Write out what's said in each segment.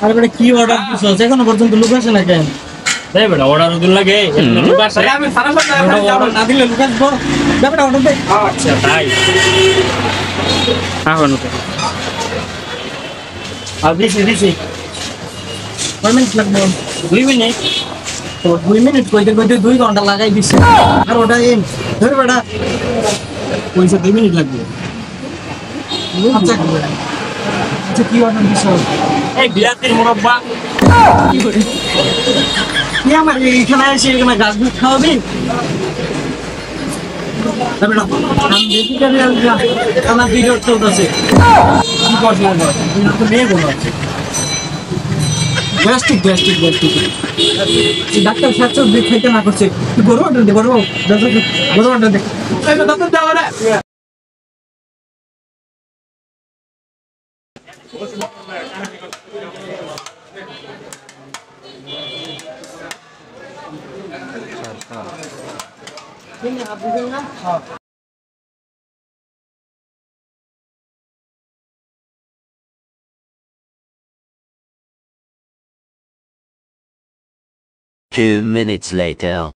আরে বেটা কি অর্ডার দিছস এখনো পর্যন্ত লোক আসে না কেন? দে বেটা অর্ডার ওদের লাগে লোক আসে আমি সারা অর্ডার না দিলে লোক আসবো বেটা অর্ডার দে আচ্ছা তাই এখন ওকে আর দিছি কয় মিনিট লাগবে 2 মিনিট তো 2 মিনিট কইতে 2 ঘন্টা লাগাই দিছি আর ওটা এম ধর বেটা কইছে 2 মিনিট লাগবে আচ্ছা আচ্ছা কি অর্ডার দিছস এই বিলাতির মুরব্বা কি করে কি আমার এখানে এসে এখানে গাছ দুধ খাওয়াবি বেটা আমি দেখি কেন আমার ভিডিও চলতেছে কি করছ না ভিডিও তো নেই বলো গ্যাস্ট্রিক ডাক্তার সাথে খাইতে না করছে বড় অর্ডার দে বড় অর্ডার দে ডাক্তার দাও রে ini habis na Two minutes later.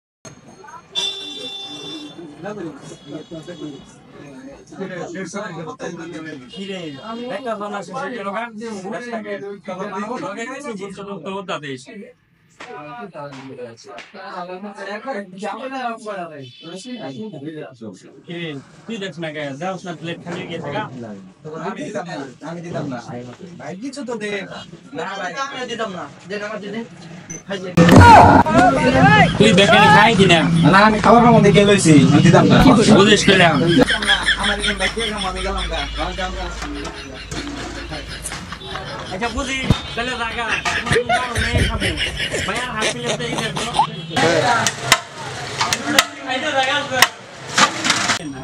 তুই দেখ না গায়ে যাও না প্লেট খালি গেছে গা আমি দিতাম না ভাই কিছু তো দে না ভাই আমি দিতাম না যে আমার দিনে খাই দে তুই দেখে খাই দিনা না আমি খাবার মধ্যে গেল হইছি আমি দিতাম না বুঝিস কইলাম আমার দিন বাকি আমি গেলাম গা আচ্ছা বুঝি তাহলে জায়গা নেই খাবে ভাই আর হাই প্লেটে এই দেখো এইটা জায়গা আছে না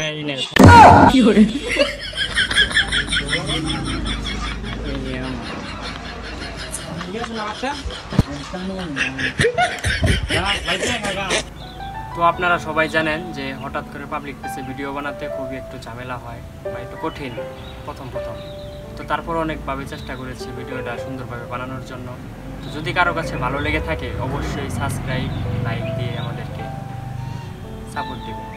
এই নে কি করে তো আপনারা সবাই জানেন যে হঠাৎ করে পাবলিক প্লেসে ভিডিও বানাতে খুবই একটু ঝামেলা হয় বা একটু কঠিন প্রথম তো তারপর অনেকভাবে চেষ্টা করেছি ভিডিওটা সুন্দরভাবে বানানোর জন্য। তো যদি কারো কাছে ভালো লেগে থাকে অবশ্যই সাবস্ক্রাইব লাইক দিয়ে আমাদেরকে সাপোর্ট দেবেন।